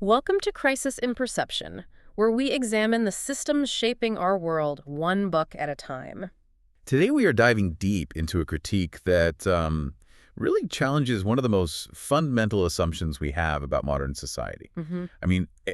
Welcome to Crisis in Perception, where we examine the systems shaping our world one book at a time. Today we are diving deep into a critique that really challenges one of the most fundamental assumptions we have about modern society. hmm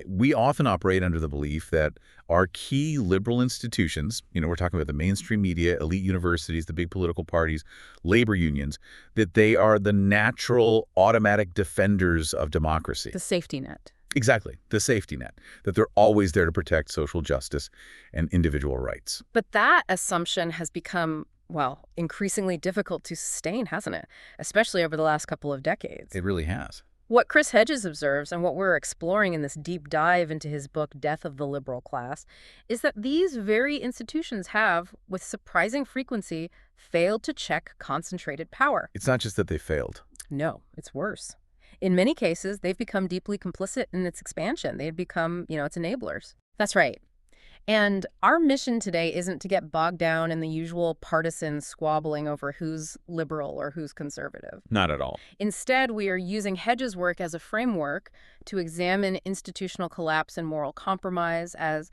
We often operate under the belief that our key liberal institutions, we're talking about the mainstream media, elite universities, the big political parties, labor unions, that they are the natural automatic defenders of democracy. The safety net. Exactly, the safety net, that they're always there to protect social justice and individual rights. But that assumption has become, well, increasingly difficult to sustain, hasn't it? Especially over the last couple of decades. It really has. What Chris Hedges observes, and what we're exploring in this deep dive into his book, Death of the Liberal Class, is that these very institutions have, with surprising frequency, failed to check concentrated power. It's not just that they failed. No, it's worse. In many cases, they've become deeply complicit in its expansion. They've become, its enablers. That's right. And our mission today isn't to get bogged down in the usual partisan squabbling over who's liberal or who's conservative. Not at all. Instead, we are using Hedges' work as a framework to examine institutional collapse and moral compromise as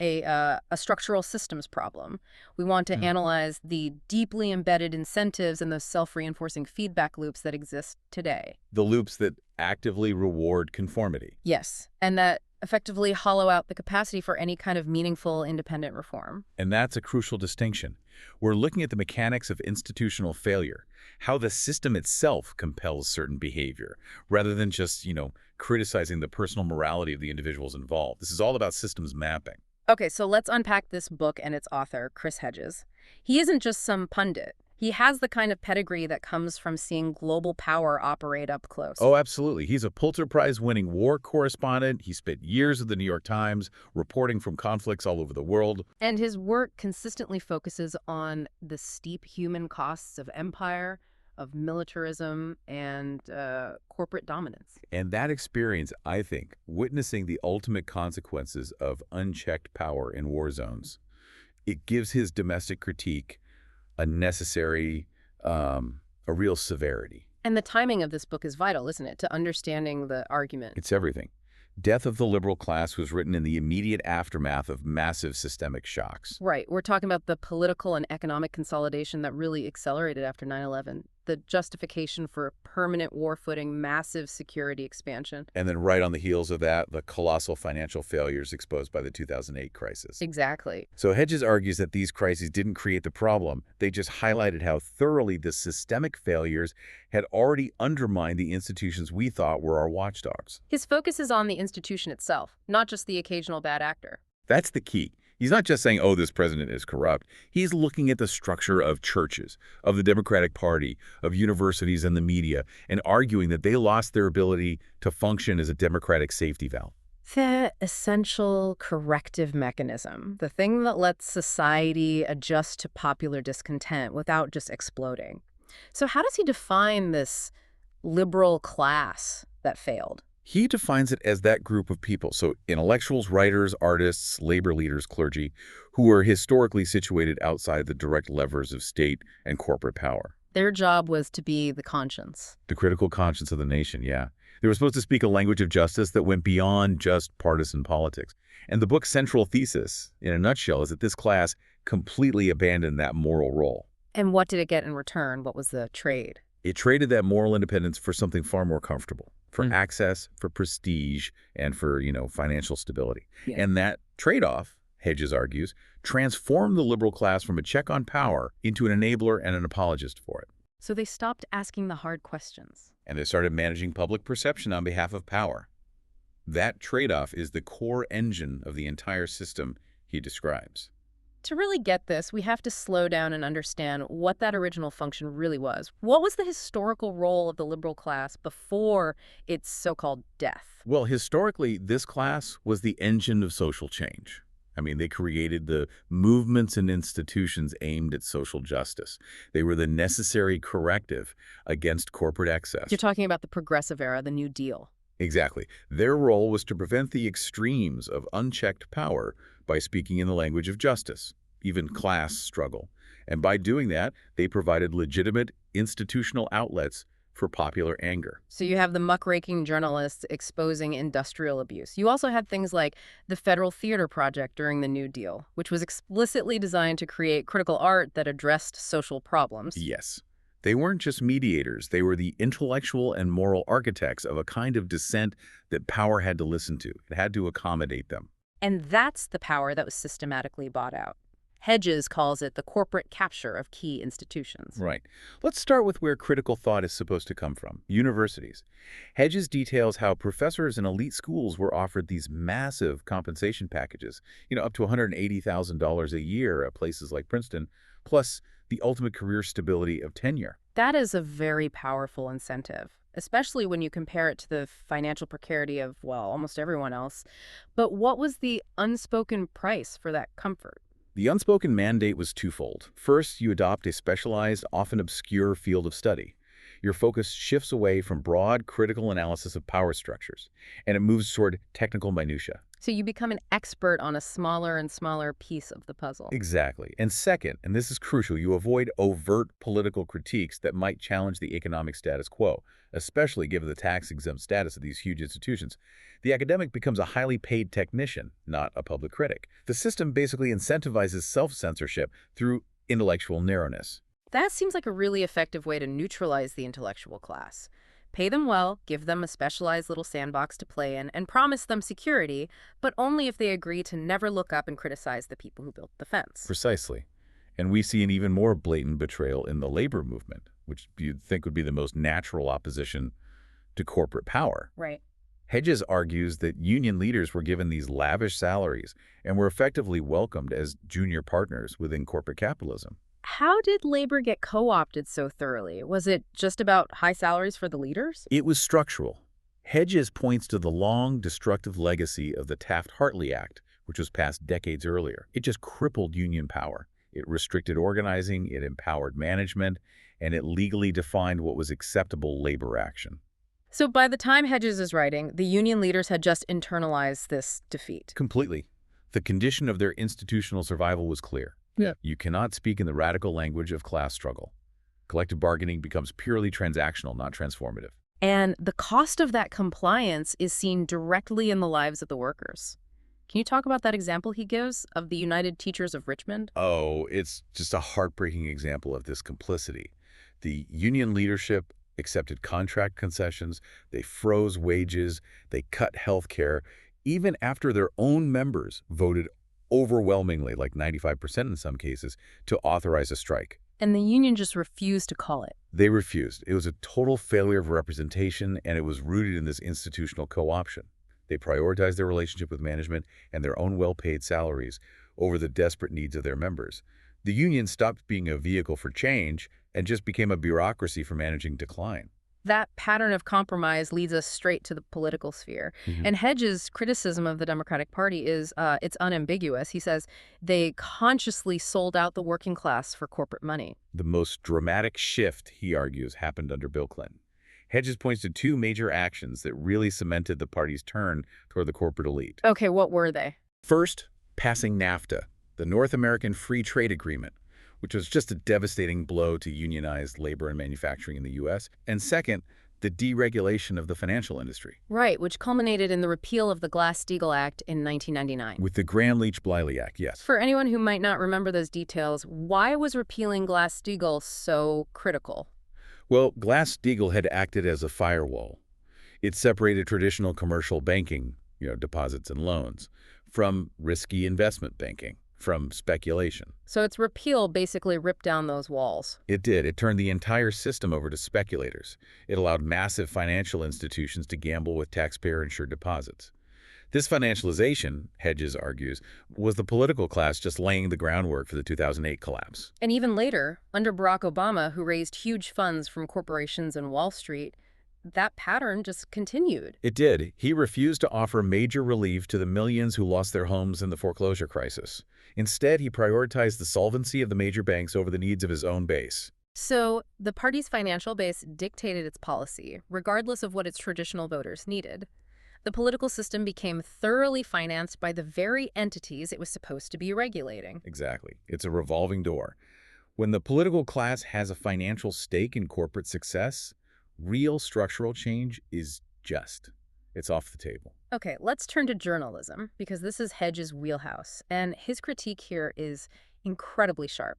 a structural systems problem. We want to analyze the deeply embedded incentives and those self-reinforcing feedback loops that exist today. The loops that actively reward conformity. Yes, and that effectively hollow out the capacity for any kind of meaningful independent reform. And that's a crucial distinction. We're looking at the mechanics of institutional failure, how the system itself compels certain behavior, rather than just, criticizing the personal morality of the individuals involved. This is all about systems mapping. Okay, so let's unpack this book and its author, Chris Hedges. He isn't just some pundit. He has the kind of pedigree that comes from seeing global power operate up close. Oh, absolutely. He's a Pulitzer Prize-winning war correspondent. He spent years at the New York Times reporting from conflicts all over the world. And his work consistently focuses on the steep human costs of empire, of militarism, and corporate dominance. And that experience, I think, witnessing the ultimate consequences of unchecked power in war zones, it gives his domestic critique a necessary, a real severity. And the timing of this book is vital, isn't it, to understanding the argument? It's everything. Death of the Liberal Class was written in the immediate aftermath of massive systemic shocks. Right. We're talking about the political and economic consolidation that really accelerated after 9/11, the justification for permanent war footing, massive security expansion. And then right on the heels of that, the colossal financial failures exposed by the 2008 crisis. Exactly. So Hedges argues that these crises didn't create the problem. They just highlighted how thoroughly the systemic failures had already undermined the institutions we thought were our watchdogs. His focus is on the institution itself, not just the occasional bad actor. That's the key. He's not just saying, oh, this president is corrupt. He's looking at the structure of churches, of the Democratic Party, of universities and the media, and arguing that they lost their ability to function as a democratic safety valve. The essential corrective mechanism, the thing that lets society adjust to popular discontent without just exploding. So how does he define this liberal class that failed? He defines it as that group of people, so intellectuals, writers, artists, labor leaders, clergy, who were historically situated outside the direct levers of state and corporate power. Their job was to be the conscience. The critical conscience of the nation, yeah. They were supposed to speak a language of justice that went beyond just partisan politics. And the book's central thesis, in a nutshell, is that this class completely abandoned that moral role. And what did it get in return? What was the trade? It traded that moral independence for something far more comfortable, for access, for prestige, and for, financial stability. Yeah. And that trade-off, Hedges argues, transformed the liberal class from a check on power into an enabler and an apologist for it. So they stopped asking the hard questions. And they started managing public perception on behalf of power. That trade-off is the core engine of the entire system he describes. To really get this, we have to slow down and understand what that original function really was. What was the historical role of the liberal class before its so-called death? Well, historically, this class was the engine of social change. They created the movements and institutions aimed at social justice. They were the necessary corrective against corporate excess. You're talking about the progressive era, the New Deal. Exactly. Their role was to prevent the extremes of unchecked power by speaking in the language of justice, even class struggle. And by doing that, they provided legitimate institutional outlets for popular anger. So you have the muckraking journalists exposing industrial abuse. You also had things like the Federal Theater Project during the New Deal, which was explicitly designed to create critical art that addressed social problems. Yes. They weren't just mediators, they were the intellectual and moral architects of a kind of dissent that power had to listen to. It had to accommodate them. And that's the power that was systematically bought out. Hedges calls it the corporate capture of key institutions. Right. Let's start with where critical thought is supposed to come from, universities. Hedges details how professors in elite schools were offered these massive compensation packages, up to $180,000 a year at places like Princeton, plus the ultimate career stability of tenure. That is a very powerful incentive, especially when you compare it to the financial precarity of, well, almost everyone else. But what was the unspoken price for that comfort? The unspoken mandate was twofold. First, you adopt a specialized, often obscure field of study. Your focus shifts away from broad, critical analysis of power structures, and it moves toward technical minutia. So you become an expert on a smaller and smaller piece of the puzzle. Exactly. And second, and this is crucial, you avoid overt political critiques that might challenge the economic status quo, especially given the tax-exempt status of these huge institutions. The academic becomes a highly paid technician, not a public critic. The system basically incentivizes self-censorship through intellectual narrowness. That seems like a really effective way to neutralize the intellectual class. Pay them well, give them a specialized little sandbox to play in, and promise them security, but only if they agree to never look up and criticize the people who built the fence. Precisely. And we see an even more blatant betrayal in the labor movement, which you'd think would be the most natural opposition to corporate power. Right. Hedges argues that union leaders were given these lavish salaries and were effectively welcomed as junior partners within corporate capitalism. How did labor get co-opted so thoroughly? Was it just about high salaries for the leaders? It was structural. Hedges points to the long, destructive legacy of the Taft-Hartley Act, which was passed decades earlier. It just crippled union power. It restricted organizing, it empowered management, and it legally defined what was acceptable labor action. So by the time Hedges is writing, the union leaders had just internalized this defeat. Completely. The condition of their institutional survival was clear. Yeah. You cannot speak in the radical language of class struggle. Collective bargaining becomes purely transactional, not transformative. And the cost of that compliance is seen directly in the lives of the workers. Can you talk about that example he gives of the United Teachers of Richmond? Oh, it's just a heartbreaking example of this complicity. The union leadership accepted contract concessions, they froze wages, they cut health care, even after their own members voted overwhelmingly, like 95% in some cases, to authorize a strike. And the union just refused to call it. They refused. It was a total failure of representation, and it was rooted in this institutional co-option. They prioritized their relationship with management and their own well-paid salaries over the desperate needs of their members. The union stopped being a vehicle for change and just became a bureaucracy for managing decline. That pattern of compromise leads us straight to the political sphere. And Hedges' criticism of the Democratic Party is it's unambiguous. He says they consciously sold out the working class for corporate money. The most dramatic shift, he argues, happened under Bill Clinton. Hedges points to two major actions that really cemented the party's turn toward the corporate elite. Okay, what were they? First, passing NAFTA, the North American Free Trade Agreement, which was just a devastating blow to unionized labor and manufacturing in the U.S. And second, the deregulation of the financial industry. Right, which culminated in the repeal of the Glass-Steagall Act in 1999. With the Gramm-Leach-Bliley Act, yes. For anyone who might not remember those details, why was repealing Glass-Steagall so critical? Well, Glass-Steagall had acted as a firewall. It separated traditional commercial banking, deposits and loans, from risky investment banking, from speculation. So its repeal basically ripped down those walls. It did. It turned the entire system over to speculators. It allowed massive financial institutions to gamble with taxpayer-insured deposits. This financialization, Hedges argues, was the political class just laying the groundwork for the 2008 collapse. And even later, under Barack Obama, who raised huge funds from corporations and Wall Street, that pattern just continued. It did. He refused to offer major relief to the millions who lost their homes in the foreclosure crisis. Instead, he prioritized the solvency of the major banks over the needs of his own base. So the party's financial base dictated its policy, regardless of what its traditional voters needed. The political system became thoroughly financed by the very entities it was supposed to be regulating. Exactly. It's a revolving door. When the political class has a financial stake in corporate success, Real structural change is it's off the table. Okay, let's turn to journalism, because this is Hedges' wheelhouse, and his critique here is incredibly sharp.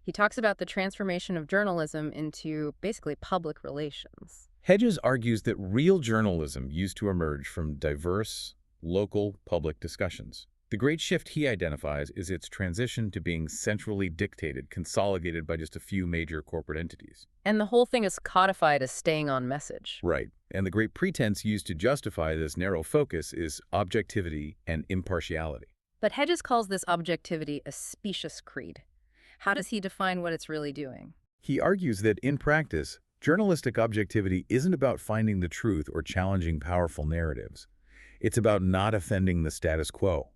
He talks about the transformation of journalism into basically public relations. Hedges argues that real journalism used to emerge from diverse, local public discussions. The great shift he identifies is its transition to being centrally dictated, consolidated by just a few major corporate entities. And the whole thing is codified as staying on message. Right. And the great pretense used to justify this narrow focus is objectivity and impartiality. But Hedges calls this objectivity a specious creed. How does he define what it's really doing? He argues that, in practice, journalistic objectivity isn't about finding the truth or challenging powerful narratives. It's about not offending the status quo.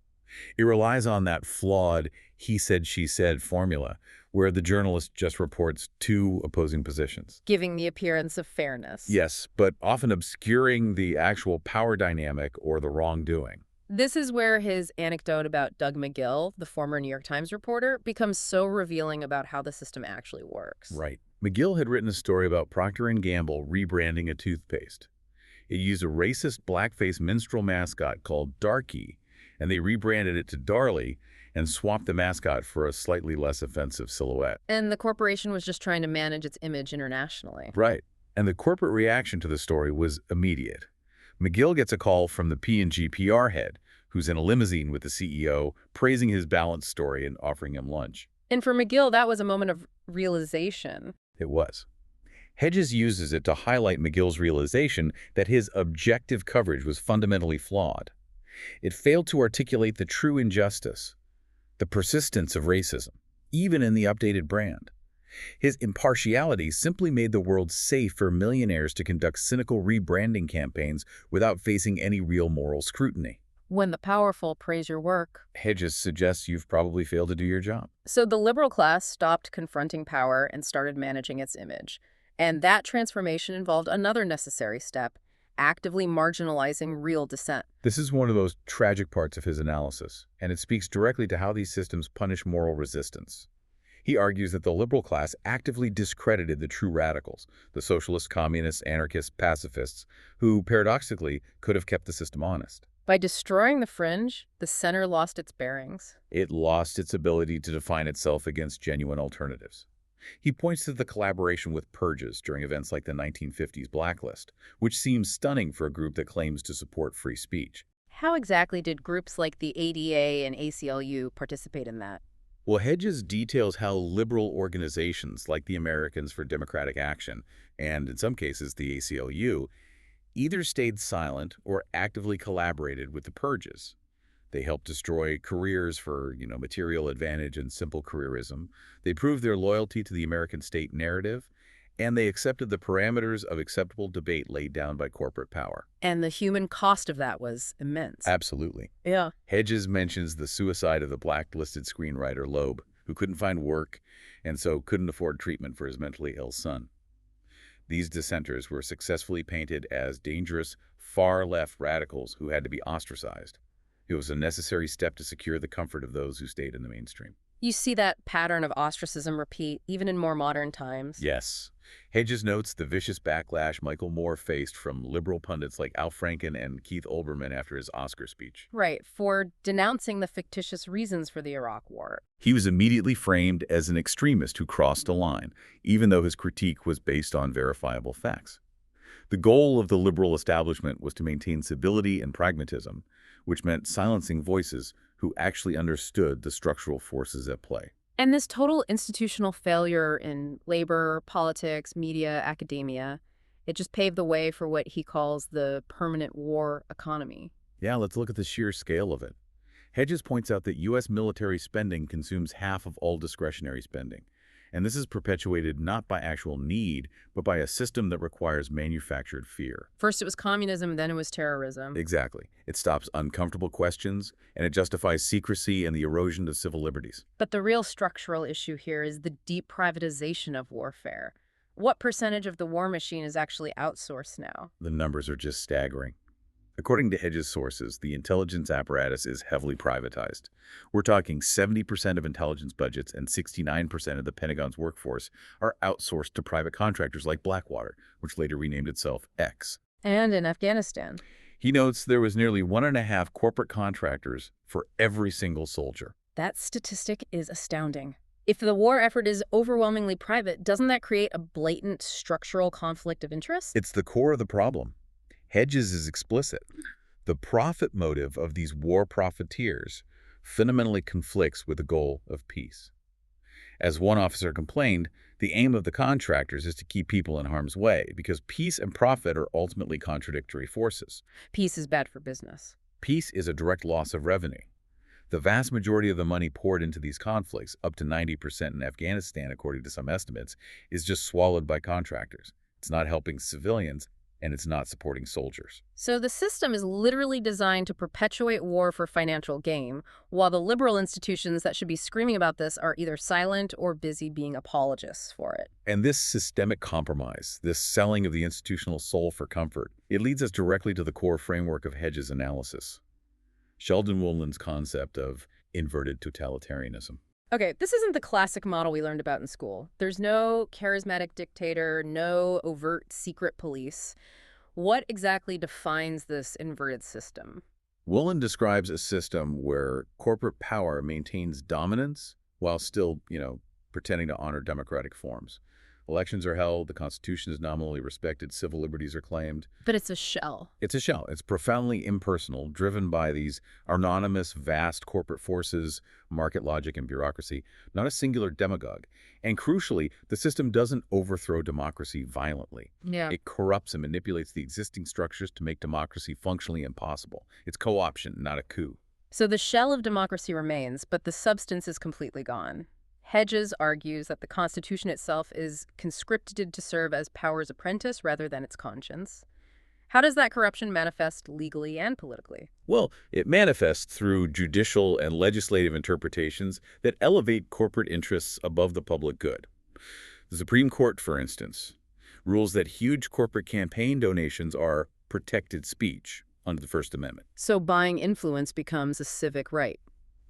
It relies on that flawed he said, she said formula, where the journalist just reports two opposing positions. Giving the appearance of fairness. Yes, but often obscuring the actual power dynamic or the wrongdoing. This is where his anecdote about Doug McGill, the former New York Times reporter, becomes so revealing about how the system actually works. Right. McGill had written a story about Procter & Gamble rebranding a toothpaste. It used a racist blackface minstrel mascot called Darky, and they rebranded it to Darlie and swapped the mascot for a slightly less offensive silhouette. And the corporation was just trying to manage its image internationally. Right. And the corporate reaction to the story was immediate. McGill gets a call from the P&G PR head, who's in a limousine with the CEO, praising his balanced story and offering him lunch. And for McGill, that was a moment of realization. It was. Hedges uses it to highlight McGill's realization that his objective coverage was fundamentally flawed. It failed to articulate the true injustice, the persistence of racism, even in the updated brand. His impartiality simply made the world safe for millionaires to conduct cynical rebranding campaigns without facing any real moral scrutiny. When the powerful praise your work. Hedges suggests you've probably failed to do your job. So the liberal class stopped confronting power and started managing its image. And that transformation involved another necessary step: actively marginalizing real dissent. This is one of those tragic parts of his analysis, and it speaks directly to how these systems punish moral resistance. He argues that the liberal class actively discredited the true radicals, the socialists, communists, anarchists, pacifists, who, paradoxically, could have kept the system honest. By destroying the fringe, the center lost its bearings. It lost its ability to define itself against genuine alternatives. He points to the collaboration with purges during events like the 1950s Blacklist, which seems stunning for a group that claims to support free speech. How exactly did groups like the ADA and ACLU participate in that? Well, Hedges details how liberal organizations like the Americans for Democratic Action, and in some cases the ACLU, either stayed silent or actively collaborated with the purges. They helped destroy careers for, material advantage and simple careerism. They proved their loyalty to the American state narrative, and they accepted the parameters of acceptable debate laid down by corporate power. And the human cost of that was immense. Absolutely. Yeah. Hedges mentions the suicide of the blacklisted screenwriter Loeb, who couldn't find work and so couldn't afford treatment for his mentally ill son. These dissenters were successfully painted as dangerous, far-left radicals who had to be ostracized. It was a necessary step to secure the comfort of those who stayed in the mainstream. You see that pattern of ostracism repeat even in more modern times. Yes. Hedges notes the vicious backlash Michael Moore faced from liberal pundits like Al Franken and Keith Olbermann after his Oscar speech. Right, for denouncing the fictitious reasons for the Iraq War. He was immediately framed as an extremist who crossed a line, even though his critique was based on verifiable facts. The goal of the liberal establishment was to maintain civility and pragmatism, which meant silencing voices who actually understood the structural forces at play. And this total institutional failure in labor, politics, media, academia, it just paved the way for what he calls the permanent war economy. Yeah, let's look at the sheer scale of it. Hedges points out that U.S. military spending consumes half of all discretionary spending. And this is perpetuated not by actual need, but by a system that requires manufactured fear. First it was communism, then it was terrorism. Exactly. It stops uncomfortable questions, and it justifies secrecy and the erosion of civil liberties. But the real structural issue here is the deep privatization of warfare. What percentage of the war machine is actually outsourced now? The numbers are just staggering. According to Hedges' sources, the intelligence apparatus is heavily privatized. We're talking 70% of intelligence budgets and 69% of the Pentagon's workforce are outsourced to private contractors like Blackwater, which later renamed itself X. And in Afghanistan. He notes there was nearly 1.5 corporate contractors for every single soldier. That statistic is astounding. If the war effort is overwhelmingly private, doesn't that create a blatant structural conflict of interest? It's the core of the problem. Hedges is explicit. The profit motive of these war profiteers fundamentally conflicts with the goal of peace. As one officer complained, the aim of the contractors is to keep people in harm's way because peace and profit are ultimately contradictory forces. Peace is bad for business. Peace is a direct loss of revenue. The vast majority of the money poured into these conflicts, up to 90% in Afghanistan according to some estimates, is just swallowed by contractors. It's not helping civilians, and it's not supporting soldiers. So the system is literally designed to perpetuate war for financial gain, while the liberal institutions that should be screaming about this are either silent or busy being apologists for it. And this systemic compromise, this selling of the institutional soul for comfort, it leads us directly to the core framework of Hedges' analysis. Sheldon Woodland's concept of inverted totalitarianism. Okay, this isn't the classic model we learned about in school. There's no charismatic dictator, no overt secret police. What exactly defines this inverted system? Woodland describes a system where corporate power maintains dominance while still, pretending to honor democratic forms. Elections are held, the Constitution is nominally respected, civil liberties are claimed. But it's a shell. It's a shell. It's profoundly impersonal, driven by these anonymous, vast corporate forces, market logic, and bureaucracy, not a singular demagogue. And crucially, the system doesn't overthrow democracy violently. Yeah. It corrupts and manipulates the existing structures to make democracy functionally impossible. It's co-option, not a coup. So the shell of democracy remains, but the substance is completely gone. Hedges argues that the Constitution itself is conscripted to serve as power's apprentice rather than its conscience. How does that corruption manifest legally and politically? Well, it manifests through judicial and legislative interpretations that elevate corporate interests above the public good. The Supreme Court, for instance, rules that huge corporate campaign donations are protected speech under the First Amendment. So buying influence becomes a civic right.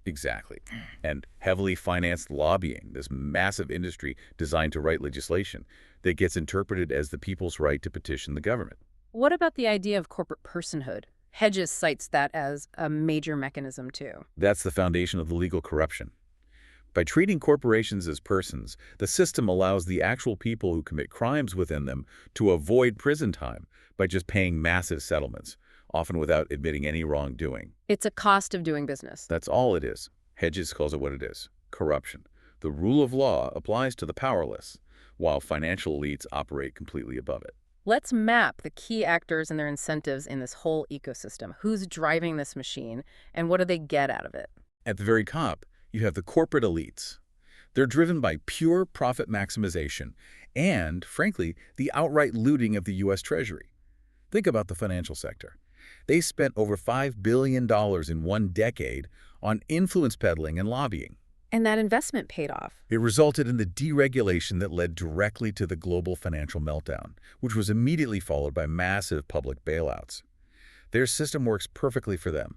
Exactly. And heavily financed lobbying, this massive industry designed to write legislation that gets interpreted as the people's right to petition the government. What about the idea of corporate personhood? Hedges cites that as a major mechanism, too. That's the foundation of the legal corruption. By treating corporations as persons, the system allows the actual people who commit crimes within them to avoid prison time by just paying massive settlements, often without admitting any wrongdoing. It's a cost of doing business. That's all it is. Hedges calls it what it is: corruption. The rule of law applies to the powerless, while financial elites operate completely above it. Let's map the key actors and their incentives in this whole ecosystem. Who's driving this machine, and what do they get out of it? At the very top, you have the corporate elites. They're driven by pure profit maximization and, frankly, the outright looting of the U.S. Treasury. Think about the financial sector. They spent over $5 billion in one decade on influence peddling and lobbying. And that investment paid off. It resulted in the deregulation that led directly to the global financial meltdown, which was immediately followed by massive public bailouts. Their system works perfectly for them.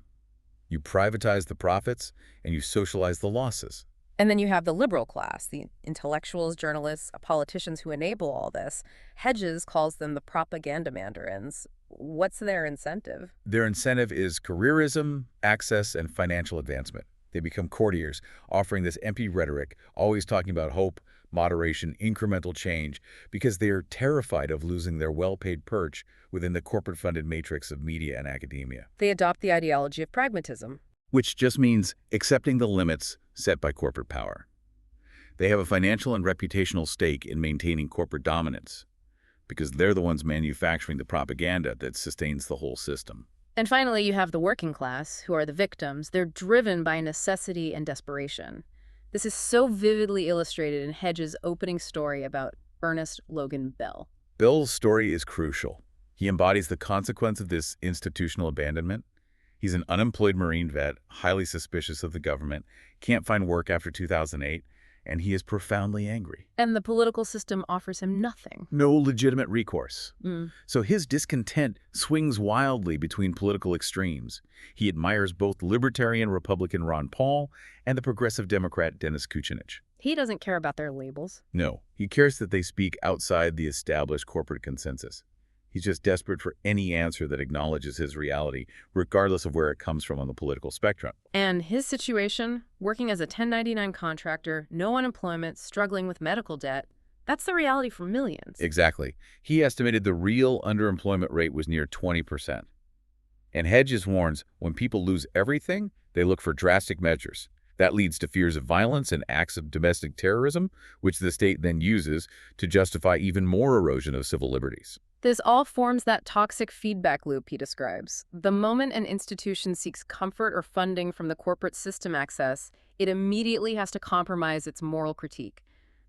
You privatize the profits, and you socialize the losses. And then you have the liberal class, the intellectuals, journalists, politicians who enable all this. Hedges calls them the propaganda mandarins. What's their incentive? Their incentive is careerism, access, and financial advancement. They become courtiers, offering this empty rhetoric, always talking about hope, moderation, incremental change, because they are terrified of losing their well-paid perch within the corporate-funded matrix of media and academia. They adopt the ideology of pragmatism. Which just means accepting the limits set by corporate power. They have a financial and reputational stake in maintaining corporate dominance, because they're the ones manufacturing the propaganda that sustains the whole system. And finally, you have the working class, who are the victims. They're driven by necessity and desperation. This is so vividly illustrated in Hedges' opening story about Ernest Logan Bell. Bell's story is crucial. He embodies the consequence of this institutional abandonment. He's an unemployed Marine vet, highly suspicious of the government, can't find work after 2008, and he is profoundly angry. And the political system offers him nothing. No legitimate recourse. Mm. So his discontent swings wildly between political extremes. He admires both libertarian Republican Ron Paul and the progressive Democrat Dennis Kucinich. He doesn't care about their labels. No, he cares that they speak outside the established corporate consensus. He's just desperate for any answer that acknowledges his reality, regardless of where it comes from on the political spectrum. And his situation, working as a 1099 contractor, no unemployment, struggling with medical debt, that's the reality for millions. Exactly. He estimated the real underemployment rate was near 20%. And Hedges warns when people lose everything, they look for drastic measures. That leads to fears of violence and acts of domestic terrorism, which the state then uses to justify even more erosion of civil liberties. This all forms that toxic feedback loop he describes. The moment an institution seeks comfort or funding from the corporate system access, it immediately has to compromise its moral critique.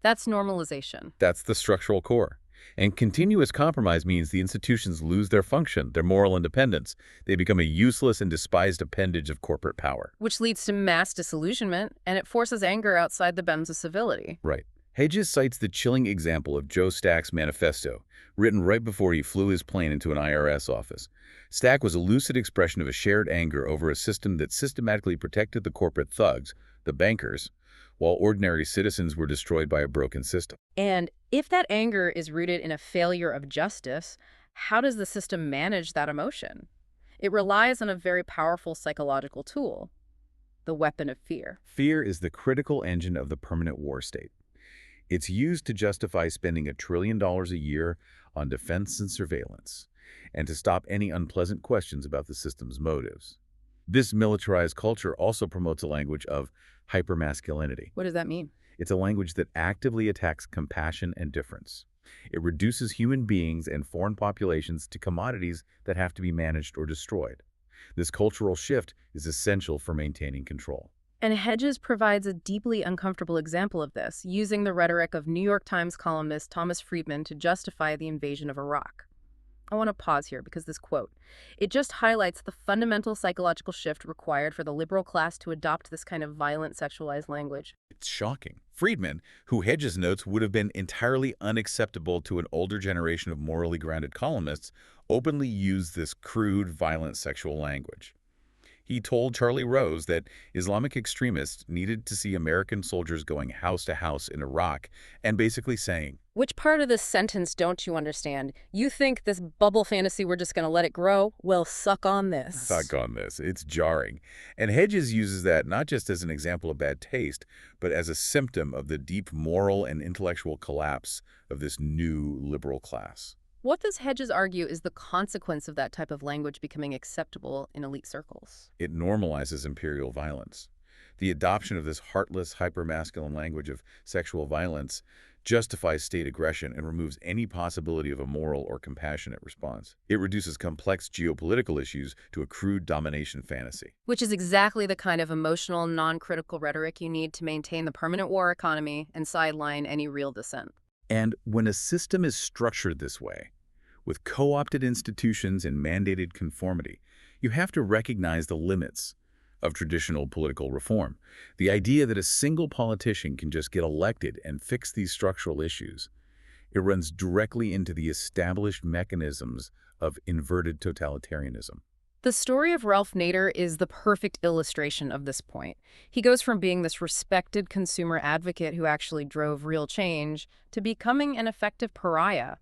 That's normalization. That's the structural core. And continuous compromise means the institutions lose their function, their moral independence. They become a useless and despised appendage of corporate power. Which leads to mass disillusionment, and it forces anger outside the bounds of civility. Right. Hedges cites the chilling example of Joe Stack's manifesto, written right before he flew his plane into an IRS office. Stack was a lucid expression of a shared anger over a system that systematically protected the corporate thugs, the bankers, while ordinary citizens were destroyed by a broken system. And if that anger is rooted in a failure of justice, how does the system manage that emotion? It relies on a very powerful psychological tool, the weapon of fear. Fear is the critical engine of the permanent war state. It's used to justify spending $1 trillion a year on defense and surveillance, and to stop any unpleasant questions about the system's motives. This militarized culture also promotes a language of hypermasculinity. What does that mean? It's a language that actively attacks compassion and difference. It reduces human beings and foreign populations to commodities that have to be managed or destroyed. This cultural shift is essential for maintaining control. And Hedges provides a deeply uncomfortable example of this, using the rhetoric of New York Times columnist Thomas Friedman to justify the invasion of Iraq. I want to pause here because this quote, it just highlights the fundamental psychological shift required for the liberal class to adopt this kind of violent sexualized language. It's shocking. Friedman, who Hedges notes would have been entirely unacceptable to an older generation of morally grounded columnists, openly used this crude, violent sexual language. He told Charlie Rose that Islamic extremists needed to see American soldiers going house to house in Iraq and basically saying, Which part of this sentence don't you understand? You think this bubble fantasy, we're just going to let it grow? Well, suck on this. Suck on this. It's jarring. And Hedges uses that not just as an example of bad taste, but as a symptom of the deep moral and intellectual collapse of this new liberal class. What does Hedges argue is the consequence of that type of language becoming acceptable in elite circles? It normalizes imperial violence. The adoption of this heartless, hypermasculine language of sexual violence justifies state aggression and removes any possibility of a moral or compassionate response. It reduces complex geopolitical issues to a crude domination fantasy. Which is exactly the kind of emotional, non-critical rhetoric you need to maintain the permanent war economy and sideline any real dissent. And when a system is structured this way, with co-opted institutions and mandated conformity, you have to recognize the limits of traditional political reform. The idea that a single politician can just get elected and fix these structural issues, it runs directly into the established mechanisms of inverted totalitarianism. The story of Ralph Nader is the perfect illustration of this point. He goes from being this respected consumer advocate who actually drove real change to becoming an effective pariah.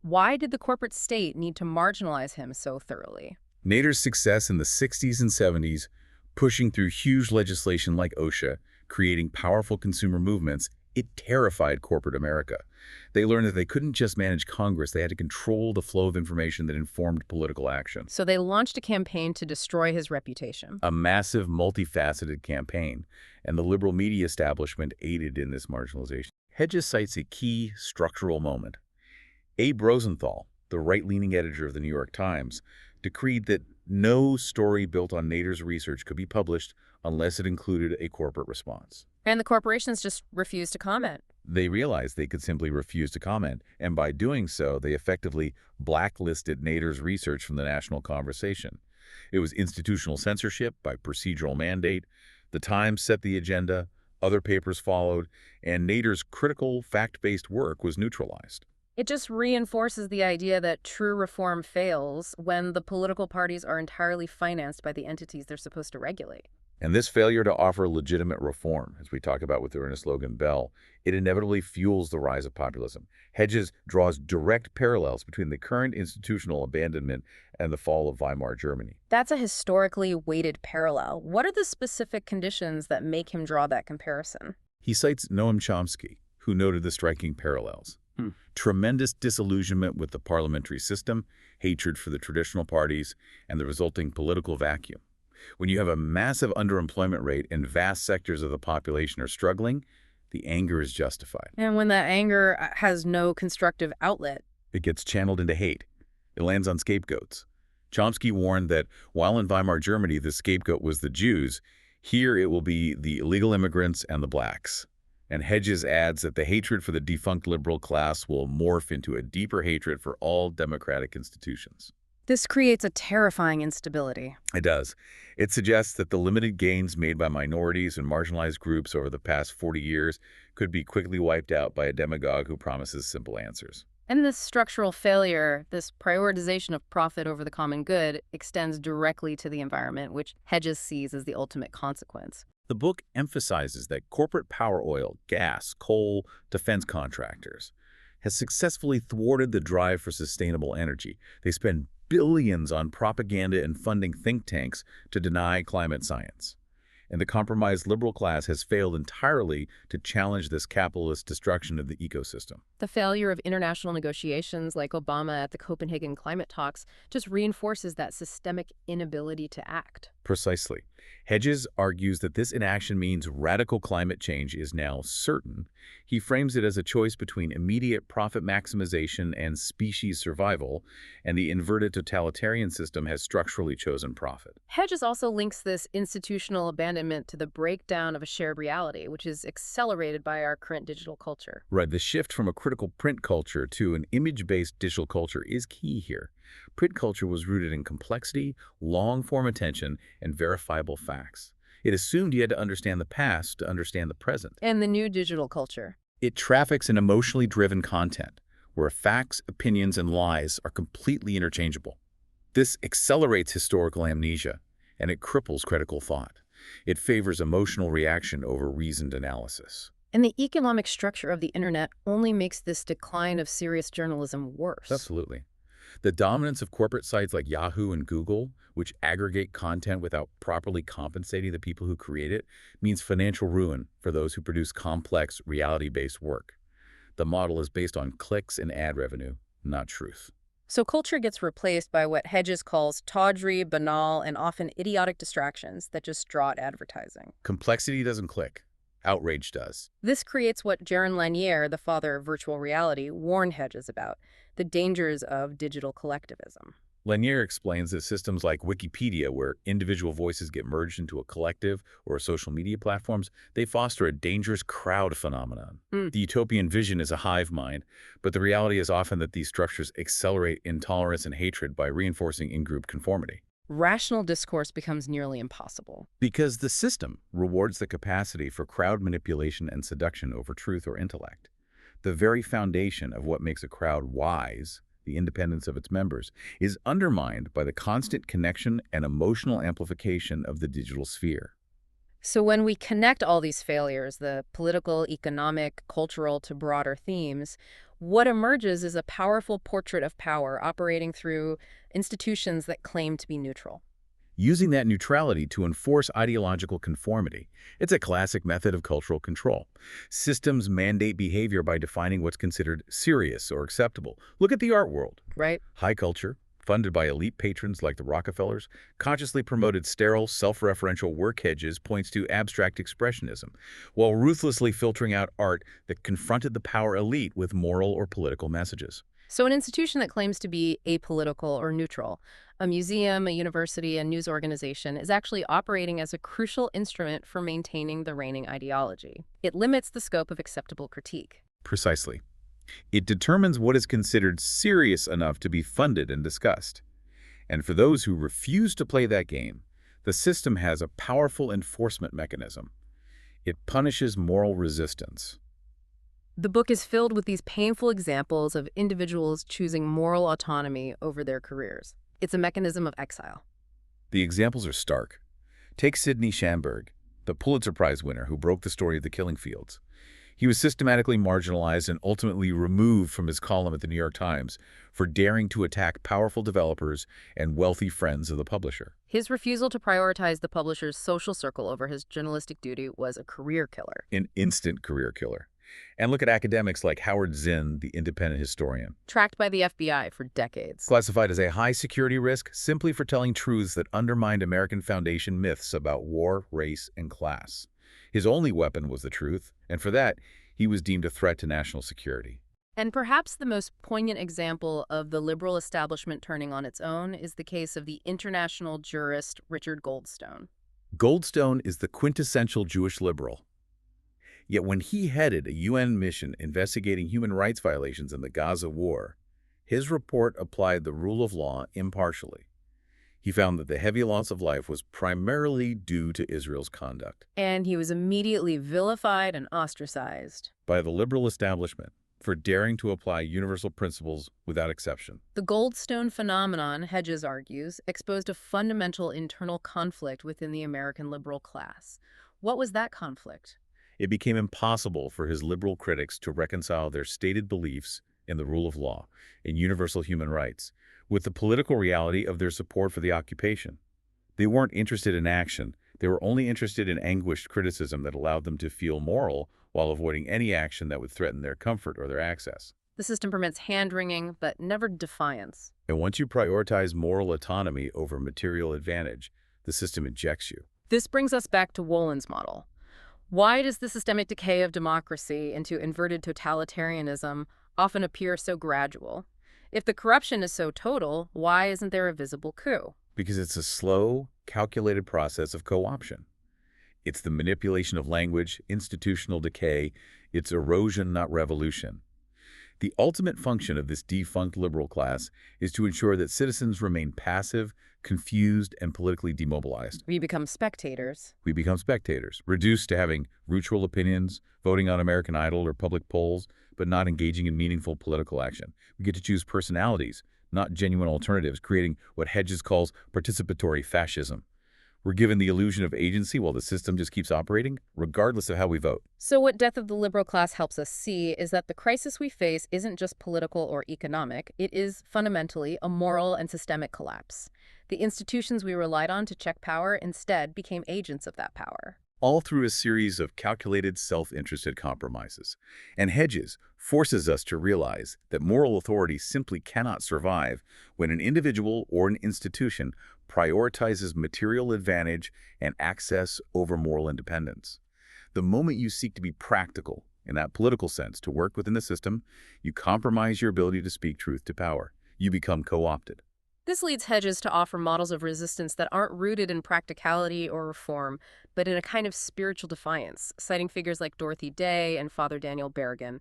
Why did the corporate state need to marginalize him so thoroughly? Nader's success in the 60s and 70s, pushing through huge legislation like OSHA, creating powerful consumer movements, it terrified corporate America. They learned that they couldn't just manage Congress, they had to control the flow of information that informed political action. So they launched a campaign to destroy his reputation. A massive, multifaceted campaign, and the liberal media establishment aided in this marginalization. Hedges cites a key structural moment. Abe Rosenthal, the right-leaning editor of the New York Times, decreed that no story built on Nader's research could be published unless it included a corporate response. And the corporations just refused to comment. They realized they could simply refuse to comment, and by doing so, they effectively blacklisted Nader's research from the national conversation. It was institutional censorship by procedural mandate. The Times set the agenda, Other papers followed, and Nader's critical, fact-based work was neutralized. It just reinforces the idea that true reform fails when the political parties are entirely financed by the entities they're supposed to regulate. And this failure to offer legitimate reform, as we talk about with Ernest Logan Bell, it inevitably fuels the rise of populism. Hedges draws direct parallels between the current institutional abandonment and the fall of Weimar Germany. That's a historically weighted parallel. What are the specific conditions that make him draw that comparison? He cites Noam Chomsky, who noted the striking parallels. Tremendous disillusionment with the parliamentary system, hatred for the traditional parties, and the resulting political vacuum. When you have a massive underemployment rate and vast sectors of the population are struggling, the anger is justified. And when that anger has no constructive outlet, It gets channeled into hate. It lands on scapegoats. Chomsky warned that while in Weimar Germany the scapegoat was the Jews, here it will be the illegal immigrants and the blacks. And Hedges adds that the hatred for the defunct liberal class will morph into a deeper hatred for all democratic institutions. this creates a terrifying instability. It does. It suggests that the limited gains made by minorities and marginalized groups over the past 40 years could be quickly wiped out by a demagogue who promises simple answers. And this structural failure, this prioritization of profit over the common good, extends directly to the environment, which Hedges sees as the ultimate consequence. The book emphasizes that corporate power oil, gas, coal, defense contractors has successfully thwarted the drive for sustainable energy. They spend billions on propaganda and funding think tanks to deny climate science. And the compromised liberal class has failed entirely to challenge this capitalist destruction of the ecosystem. The failure of international negotiations like Obama at the Copenhagen climate talks just reinforces that systemic inability to act. Precisely. Hedges argues that this inaction means radical climate change is now certain. He frames it as a choice between immediate profit maximization and species survival, and the inverted totalitarian system has structurally chosen profit. Hedges also links this institutional abandonment to the breakdown of a shared reality, which is accelerated by our current digital culture. Right, the shift from a critical print culture to an image-based digital culture is key here. Print culture was rooted in complexity, long-form attention, and verifiable facts. It assumed you had to understand the past to understand the present. And the new digital culture. It traffics in emotionally driven content, where facts, opinions, and lies are completely interchangeable. This accelerates historical amnesia, and it cripples critical thought. It favors emotional reaction over reasoned analysis. And the economic structure of the internet only makes this decline of serious journalism worse. Absolutely. The dominance of corporate sites like Yahoo and Google, which aggregate content without properly compensating the people who create it, means financial ruin for those who produce complex, reality-based work. The model is based on clicks and ad revenue, not truth. So culture gets replaced by what Hedges calls tawdry, banal, and often idiotic distractions that just draw at advertising. Complexity doesn't click. Outrage does. This creates what Jaron Lanier, the father of virtual reality, warned Hedges about, the dangers of digital collectivism. Lanier explains that systems like Wikipedia, where individual voices get merged into a collective or social media platforms, they foster a dangerous crowd phenomenon. The utopian vision is a hive mind, but the reality is often that these structures accelerate intolerance and hatred by reinforcing in-group conformity. Rational discourse becomes nearly impossible. Because the system rewards the capacity for crowd manipulation and seduction over truth or intellect. The very foundation of what makes a crowd wise, the independence of its members, is undermined by the constant connection and emotional amplification of the digital sphere. So when we connect all these failures, the political, economic, cultural, to broader themes, what emerges is a powerful portrait of power operating through institutions that claim to be neutral. Using that neutrality to enforce ideological conformity. It's a classic method of cultural control. Systems mandate behavior by defining what's considered serious or acceptable. Look at the art world. Right. High culture, funded by elite patrons like the Rockefellers, consciously promoted sterile, self-referential work. Hedges points to abstract expressionism, while ruthlessly filtering out art that confronted the power elite with moral or political messages. So an institution that claims to be apolitical or neutral, a museum, a university, a news organization, is actually operating as a crucial instrument for maintaining the reigning ideology. It limits the scope of acceptable critique. Precisely. It determines what is considered serious enough to be funded and discussed. And for those who refuse to play that game, the system has a powerful enforcement mechanism. It punishes moral resistance. The book is filled with these painful examples of individuals choosing moral autonomy over their careers. It's a mechanism of exile. The examples are stark. Take Sidney Schamberg, the Pulitzer Prize winner who broke the story of the killing fields. He was systematically marginalized and ultimately removed from his column at the New York Times for daring to attack powerful developers and wealthy friends of the publisher. His refusal to prioritize the publisher's social circle over his journalistic duty was a career killer. An instant career killer. And look at academics like Howard Zinn, the independent historian. Tracked by the FBI for decades. Classified as a high-security risk simply for telling truths that undermined American foundation myths about war, race, and class. His only weapon was the truth, and for that, he was deemed a threat to national security. And perhaps the most poignant example of the liberal establishment turning on its own is the case of the international jurist Richard Goldstone. Goldstone is the quintessential Jewish liberal. Yet when he headed a UN mission investigating human rights violations in the Gaza war, his report applied the rule of law impartially. He found that the heavy loss of life was primarily due to Israel's conduct. And he was immediately vilified and ostracized By the liberal establishment for daring to apply universal principles without exception. The Goldstone phenomenon, Hedges argues, exposed a fundamental internal conflict within the American liberal class. What was that conflict? It became impossible for his liberal critics to reconcile their stated beliefs in the rule of law and universal human rights with the political reality of their support for the occupation. They weren't interested in action. They were only interested in anguished criticism that allowed them to feel moral while avoiding any action that would threaten their comfort or their access. The system permits hand-wringing, but never defiance. And once you prioritize moral autonomy over material advantage, the system ejects you. This brings us back to Wolin's model. Why does the systemic decay of democracy into inverted totalitarianism often appear so gradual? If the corruption is so total, why isn't there a visible coup? Because it's a slow, calculated process of co-option. It's the manipulation of language, institutional decay, it's erosion, not revolution. The ultimate function of this defunct liberal class is to ensure that citizens remain passive, confused, and politically demobilized. We become spectators. We become spectators, reduced to having ritual opinions, voting on American Idol or public polls, but not engaging in meaningful political action. We get to choose personalities, not genuine alternatives, creating what Hedges calls participatory fascism. We're given the illusion of agency while the system just keeps operating, regardless of how we vote. So what Death of the Liberal Class helps us see is that the crisis we face isn't just political or economic. It is fundamentally a moral and systemic collapse. The institutions we relied on to check power instead became agents of that power. All through a series of calculated, self-interested compromises. And Hedges forces us to realize that moral authority simply cannot survive when an individual or an institution prioritizes material advantage and access over moral independence. The moment you seek to be practical, in that political sense, to work within the system, you compromise your ability to speak truth to power. You become co-opted. This leads Hedges to offer models of resistance that aren't rooted in practicality or reform, but in a kind of spiritual defiance, citing figures like Dorothy Day and Father Daniel Berrigan.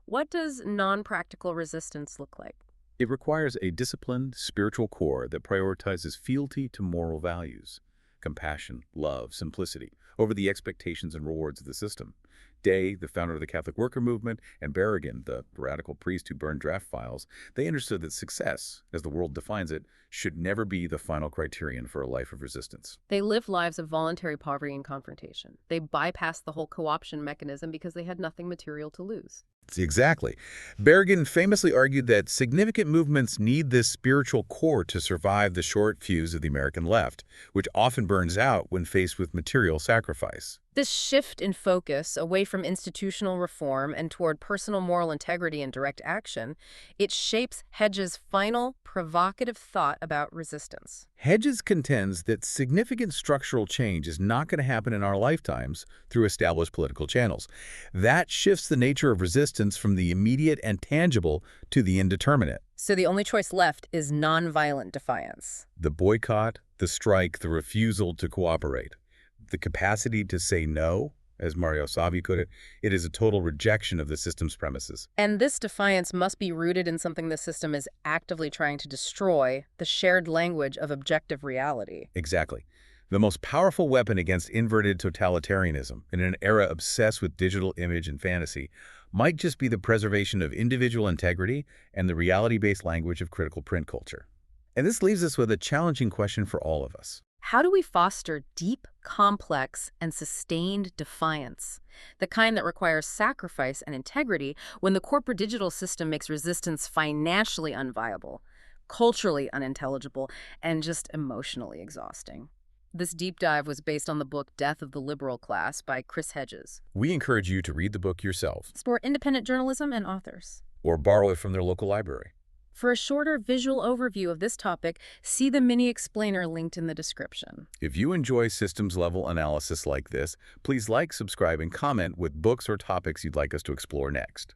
What does non-practical resistance look like? It requires a disciplined, spiritual core that prioritizes fealty to moral values, compassion, love, simplicity, over the expectations and rewards of the system. Day, the founder of the Catholic worker movement, and Berrigan, the radical priest who burned draft files, they understood that success, as the world defines it, should never be the final criterion for a life of resistance. They lived lives of voluntary poverty and confrontation. They bypassed the whole co-option mechanism because they had nothing material to lose. Exactly. Berrigan famously argued that significant movements need this spiritual core to survive the short fuse of the American left, which often burns out when faced with material sacrifice. This shift in focus away from institutional reform and toward personal moral integrity and direct action, it shapes Hedges' final, provocative thought about resistance. Hedges contends that significant structural change is not going to happen in our lifetimes through established political channels. That shifts the nature of resistance from the immediate and tangible to the indeterminate. So the only choice left is nonviolent defiance. The boycott, the strike, the refusal to cooperate. The capacity to say no, as Mario Savi put it, it is a total rejection of the system's premises. And this defiance must be rooted in something the system is actively trying to destroy, the shared language of objective reality. Exactly. The most powerful weapon against inverted totalitarianism in an era obsessed with digital image and fantasy might just be the preservation of individual integrity and the reality-based language of critical print culture. And this leaves us with a challenging question for all of us. How do we foster deep, complex, and sustained defiance? The kind that requires sacrifice and integrity when the corporate digital system makes resistance financially unviable, culturally unintelligible, and just emotionally exhausting. This deep dive was based on the book Death of the Liberal Class by Chris Hedges. We encourage you to read the book yourself Explore independent journalism and authors. or borrow it from their local library. For a shorter visual overview of this topic, see the mini explainer linked in the description. If you enjoy systems-level analysis like this, please like, subscribe, and comment with books or topics you'd like us to explore next.